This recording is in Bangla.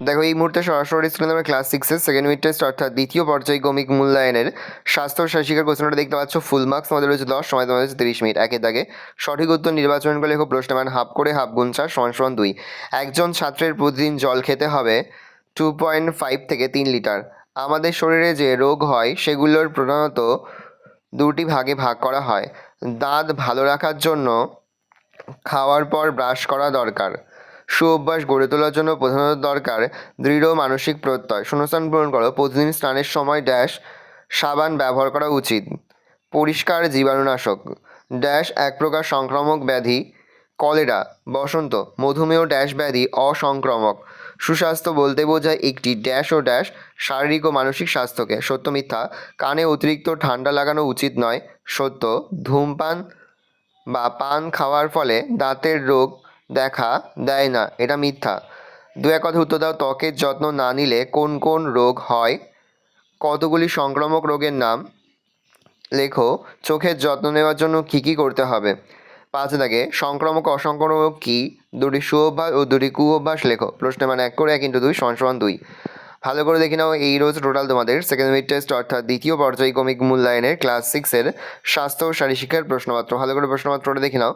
দেখো এই মুহূর্তে সরাসরি স্ক্রিনে আমরা ক্লাস 6-এর সেকেন্ড মিড টেস্ট অর্থাৎ দ্বিতীয় পর্যায়ক্রমিক মূল্যায়নের স্বাস্থ্য ও শারীরিকের কোশ্চেনটা দেখতে পাচ্ছ। ফুল মার্কস তোমাদের রয়েছে 10, সময় তোমাদের হচ্ছে 30 মিনিট। একের দাগে সঠিক উত্তর নির্বাচন করে লেখো। প্রশ্ন মান হাফ করে হাফ গুণ 4 = 2। একজন ছাত্রের প্রতিদিন জল খেতে হবে 2.5 থেকে 3 লিটার। আমাদের শরীরে যে রোগ হয় সেগুলোর প্রধানত দুটি ভাগে ভাগ করা হয়। দাঁত ভালো রাখার জন্য খাওয়ার পর ব্রাশ করা দরকার। সুঅভ্যাস গড়ে তোলার জন্য প্রধানত দরকার দৃঢ় মানসিক প্রত্যয়। শূন্যস্থান পূরণ করো। প্রতিদিন স্নানের সময় ড্যাশ সাবান ব্যবহার করা উচিত। পরিষ্কার জীবাণুনাশক ড্যাশ এক প্রকার সংক্রামক ব্যাধি কলেরা। বসন্ত মধুমেহ ড্যাশ ব্যাধি অসংক্রামক। সুস্বাস্থ্য বলতে বোঝায় একটি ড্যাশ ও ড্যাশ শারীরিক ও মানসিক স্বাস্থ্যকে। সত্য মিথ্যা কানে অতিরিক্ত ঠান্ডা লাগানো উচিত নয়। সত্য ধূমপান বা পান খাওয়ার ফলে দাঁতের রোগ দেখা দেয় না, এটা মিথ্যা। দু এক কথা উত্তর দাও। ত্বকের যত্ন না নিলে কোন কোন রোগ হয়? কতগুলি সংক্রামক রোগের নাম লেখো। চোখের যত্ন নেওয়ার জন্য কী কী করতে হবে? 5 দাগে সংক্রামক অসংক্রামক কী? দুটি সুঅভ্যাস ও দুটি কুঅভ্যাস লেখো। প্রশ্নের মান 1 করে 1 × 2 = 2। ভালো করে দেখে নাও, এই রোজ টোটাল তোমাদের সেকেন্ড মিড টেস্ট অর্থাৎ দ্বিতীয় পর্যায়ক্রমিক মূল্যায়নের ক্লাস 6-এর স্বাস্থ্য ও শারীরিক শিক্ষার প্রশ্নপত্র। ভালো করে প্রশ্নপত্রটা দেখে নাও।